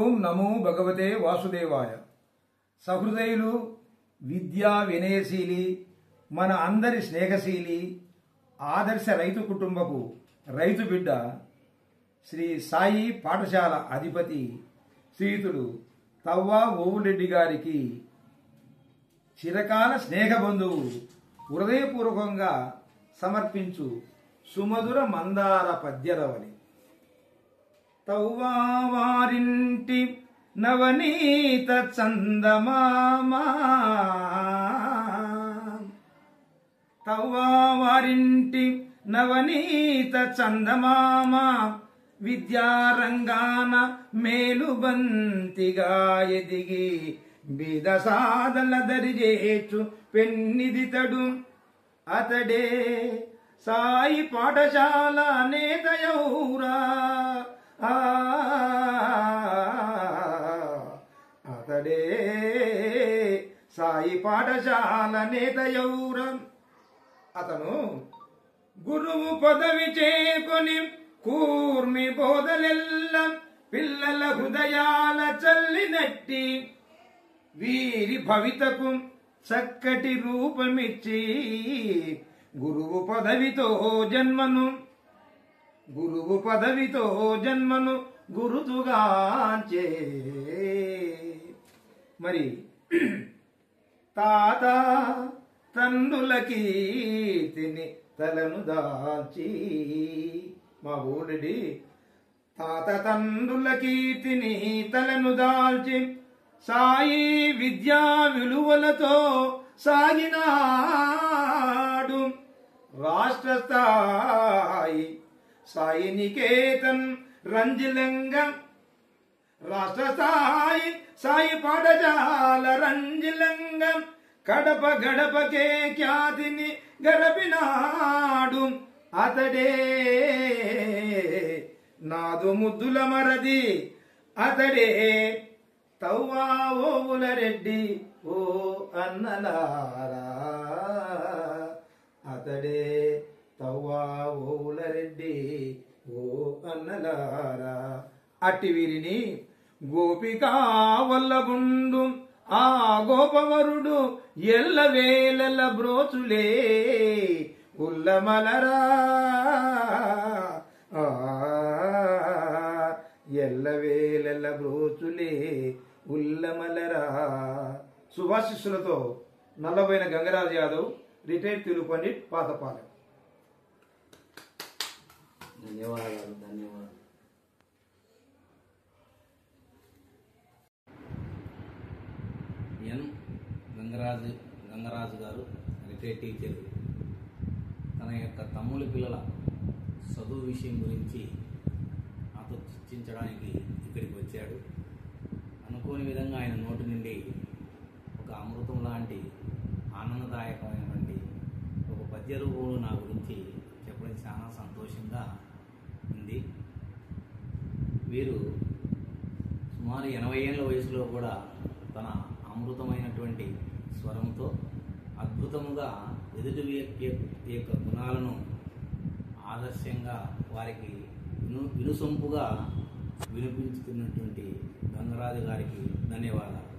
ఓం నమో భగవతే వాసుదేవాయ. సహృదయులు, విద్యా వినయశీలి, మన అందరి స్నేహశీలి, ఆదర్శ రైతు కుటుంబపు రైతు బిడ్డ శ్రీ సాయి పాఠశాల అధిపతి శ్రీయుతులు తవ్వా ఓవులరెడ్డి గారికి చిరకాల స్నేహబంధువు హృదయపూర్వకంగా సమర్పించు సుమధుర మందార పద్యరవలి. తవ్వా వారింటి నవనీత చందమామా, తవ్వా వారింటి నవనీత చందమామ, విద్యారంగాన మేలుబంతిగా ఎదిగి బీద సాదల దరిజేచు పెన్నిదితడు. అతడే సాయి పాఠశాల నేతయౌరా, అతడే సాయి పాఠశాల నేతయౌరా. అతను గురువు పదవి చేకొని కూర్మి బోధలెల్ల పిల్లల హృదయాల చల్లినట్టి, వీరి భవితకు చక్కటి రూపమిచ్చి గురువు పదవితో జన్మను గురుతుగాంచే. మరి తాత తండ్రుల కీర్తిని తలను దాల్చి, మా ఓల్రెడీ తాత తండ్రుల కీర్తిని తలను దాల్చి సాయి విద్యా విలువలతో సాగినాడు. రాష్ట్ర స్థాయి సాయి నికేతన్ రంజిలంగం, రాష్ట్ర స్థాయి సాయి పాఠశాల రంజిలంగం, కడప గడపకే ఖ్యాతిని గరపినాడు. అతడే నాదు ముద్దుల మరది, అతడే తవ్వా ఓవులరెడ్డి ఓ అన్నలారా, అతడే తవ్వా ఓవులరెడ్డి ఓ అన్నలారా. అట్టి వీరిని గోపికా వల్లగుండు ఆ గోపవరుడు ఎల్లవేళల బ్రోచులే ఉల్లమలరా, ఎల్లవేళల బ్రోచులే ఉల్లమలరా. శుభాశిస్సులతో నల్లబోయిన గంగరాజు యాదవ్, రిటైర్డ్ తెలుగు పండిట్, పాతపాలెం. ధన్యవాదాలు. ఎన్ గంగరాజు గారు రిటైర్డ్ టీచర్ తన యొక్క తమ్ముడి పిల్లల చదువు విషయం గురించి నాతో చర్చించడానికి ఇక్కడికి వచ్చాడు. అనుకోని విధంగా ఆయన నోటి నుండి ఒక అమృతం లాంటి ఆనందదాయకమైనటువంటి ఒక పద్య రూపంలో నా గురించి చెప్పడం చాలా సంతోషంగా ఉంది. వీరు సుమారు 80 ఏళ్ళ వయసులో కూడా తన అమృతమైనటువంటి స్వరంతో అద్భుతముగా ఎదుటి వ్యక్తి యొక్క గుణాలను ఆదర్శంగా వారికి వినుసొంపుగా వినిపించుతున్నటువంటి గంగరాజు గారికి ధన్యవాదాలు.